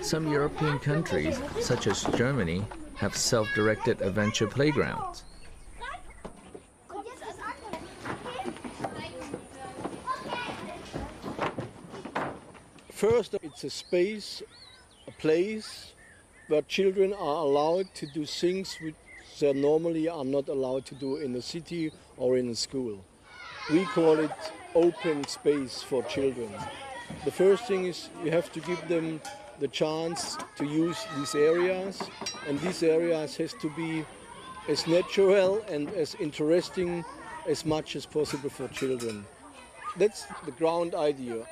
Some European countries, such as Germany, have self-directed adventure playgrounds. First, it's a space, a place where children are allowed to do things which they normally are not allowed to do in a city or in a school. We call it open space for children. The first thing is you have to give them the chance to use these areas, and these areas has to be as natural and as interesting as much as possible for children. That's the ground idea.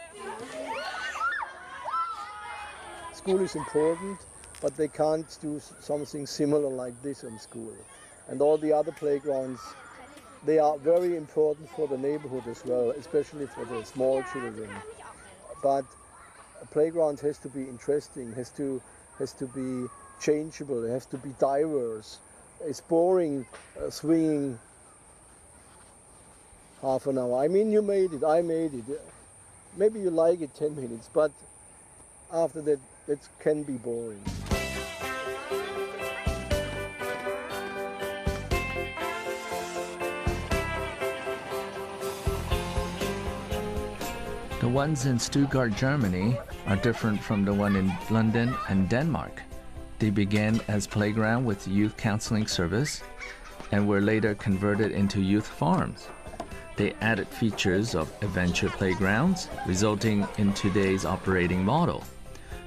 School is important, but they can't do something similar like this in school. And all the other playgrounds, they are very important for the neighborhood as well, especially for the small children. But a playground has to be interesting, has to be changeable, it has to be diverse. It's boring swinging half an hour. I mean, you made it, I made it. Maybe you like it 10 minutes, but after that, it can be boring. The ones in Stuttgart, Germany are different from the one in London and Denmark. They began as playground with youth counseling service and were later converted into youth farms. They added features of adventure playgrounds, resulting in today's operating model.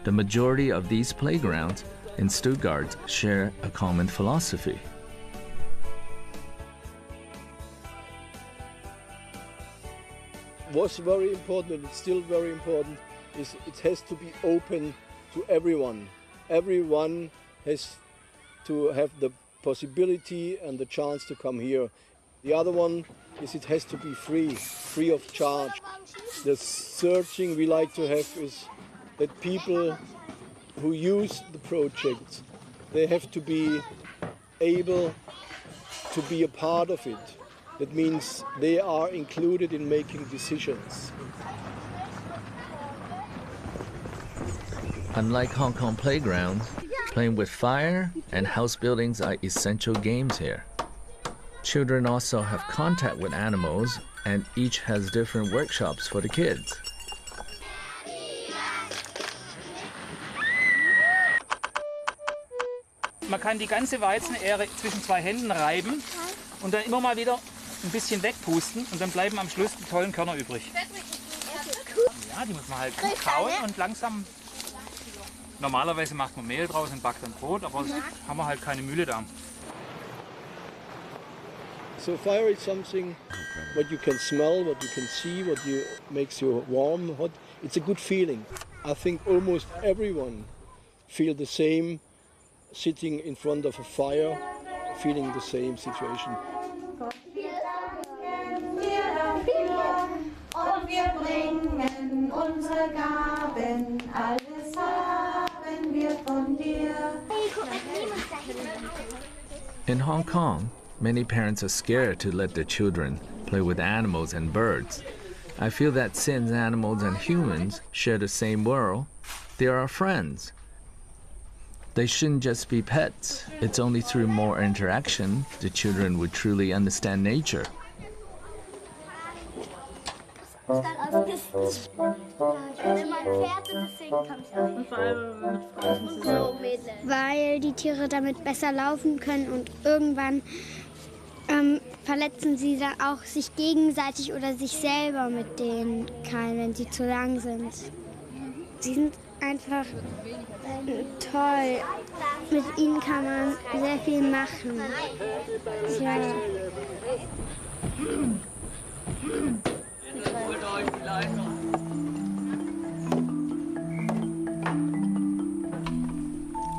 The majority of these playgrounds in Stuttgart share a common philosophy. What's very important, and it's still very important, is it has to be open to everyone. Everyone has to have the possibility and the chance to come here. The other one is it has to be free of charge. The third thing we like to have is that people who use the project, they have to be able to be a part of it. That means they are included in making decisions. Unlike Hong Kong playgrounds, playing with fire and house buildings are essential games here. Children also have contact with animals, and each has different workshops for the kids. Man kann die ganze Weizenähre zwischen zwei Händen reiben und dann immer mal wieder ein bisschen wegpusten und dann bleiben am Schluss die tollen Körner übrig. Ja, die muss man halt gut kauen und langsam. Normalerweise macht man Mehl draus und backt dann Brot, aber haben wir halt keine Mühle da. So fire is something what you can smell, what you can see, what makes you warm, hot. It's a good feeling. I think almost everyone feel the same sitting in front of a fire, feeling the same situation. Und wir bringen unsere Gaben, alles haben wir von dir. In Hong Kong, many parents are scared to let their children play with animals and birds. I feel that since animals and humans share the same world, they are our friends. They shouldn't just be pets. It's only through more interaction the children would truly understand nature. Weil die Tiere damit besser laufen können und irgendwann verletzen sie dann auch sich gegenseitig oder sich selber mit den Krallen, wenn sie zu lang sind. Sie sind einfach toll. Mit ihnen kann man sehr viel machen. Ja.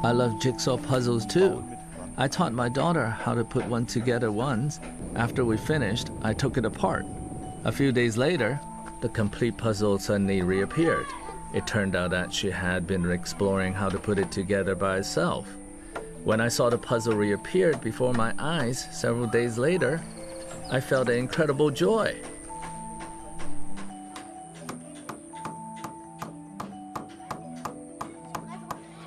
I love jigsaw puzzles too. I taught my daughter how to put one together once. After we finished, I took it apart. A few days later, the complete puzzle suddenly reappeared. It turned out that she had been exploring how to put it together by herself. When I saw the puzzle reappeared before my eyes several days later, I felt an incredible joy.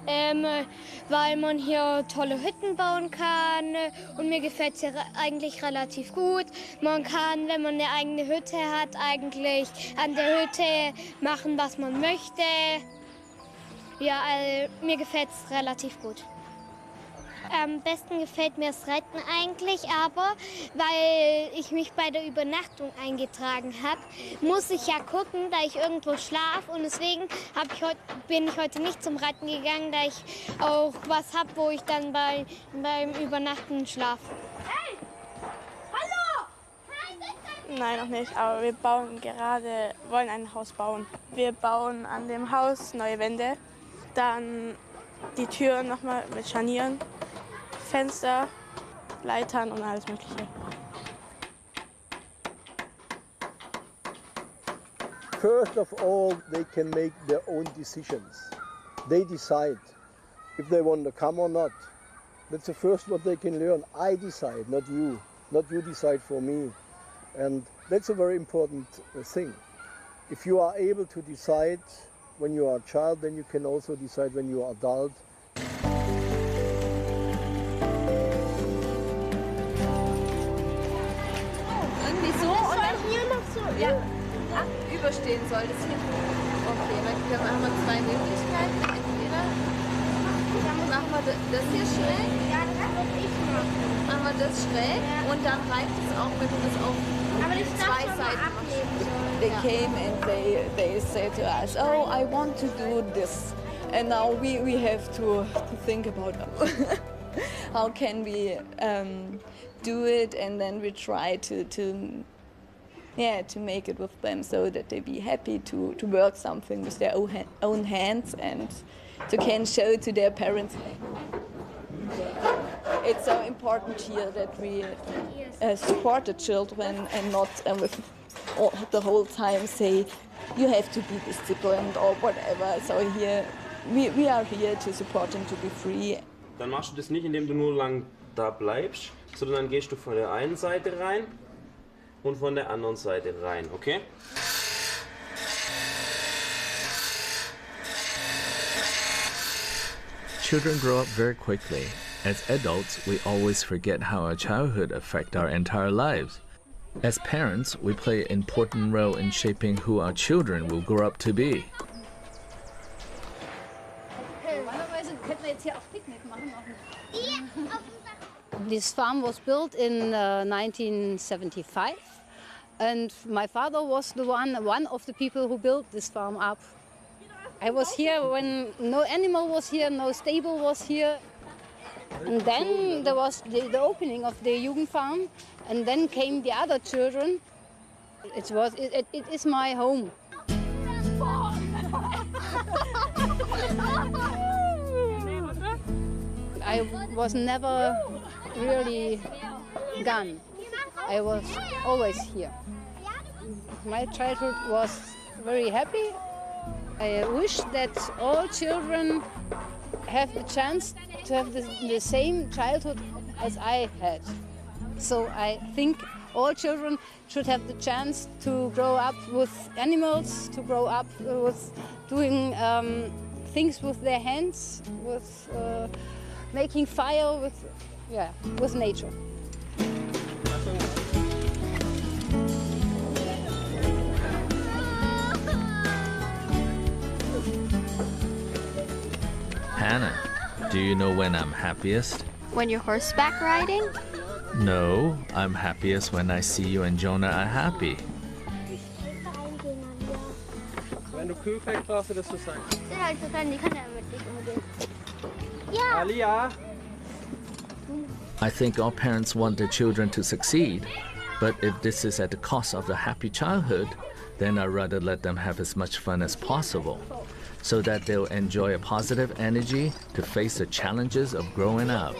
weil man hier tolle Hütten bauen kann und mir gefällt es hier eigentlich relativ gut. Man kann, wenn man eine eigene Hütte hat, eigentlich an der Hütte machen, was man möchte. Ja, mir gefällt es relativ gut. Am besten gefällt mir das Reiten eigentlich, aber weil ich mich bei der Übernachtung eingetragen habe, muss ich ja gucken, da ich irgendwo schlafe und deswegen bin ich heute nicht zum Reiten gegangen, da ich auch was habe, wo ich dann beim Übernachten schlafe. Hey! Hallo! Nein, noch nicht, aber wir wollen ein Haus bauen. Wir bauen an dem Haus neue Wände, dann die Türen nochmal mit Scharnieren, Fenster, Leitern und alles Mögliche. First of all, they can make their own decisions. They decide if they want to come or not. That's the first what they can learn. I decide, not you. Not you decide for me. And that's a very important thing. If you are able to decide when you are a child, then you can also decide when you are adult. Ja, überstehen soll das hier. Okay, dann haben wir zwei Möglichkeiten. Entweder machen wir das hier schräg. Ja, das würde ich machen. Machen wir das schräg und dann reicht es auch, wenn du das auf zwei Seiten machst. They came and they said to us, oh, I want to do this. And now we have to think about how can we do it, and then we try to make it with them so that they be happy to work something with their own hands and to can show to their parents. It's so important here that we support the children and not with the whole time say you have to be disciplined or whatever. So here we are here to support them to be free. Dann machst du das nicht, indem du nur lang da bleibst, sondern dann gehst du von der einen Seite rein und von der anderen Seite rein, okay? Children grow up very quickly. As adults, we always forget how our childhood affects our entire lives. As parents, we play an important role in shaping who our children will grow up to be. This farm was built in 1975, and my father was one of the people who built this farm up. I was here when no animal was here, no stable was here. And then there was the opening of the Jugendfarm, and then came the other children. It is my home. I was never really gone. I was always here. My childhood was very happy. I wish that all children have the chance to have the same childhood as I had. So I think all children should have the chance to grow up with animals, to grow up with doing things with their hands, with making fire, with nature. Hannah, do you know when I'm happiest? When you're horseback riding? No, I'm happiest when I see you and Jonah are happy. Wenn du Kühe kriegst, brauchst du das so sagen. Ja. Alia! I think all parents want their children to succeed, but if this is at the cost of a happy childhood, then I'd rather let them have as much fun as possible, so that they'll enjoy a positive energy to face the challenges of growing up.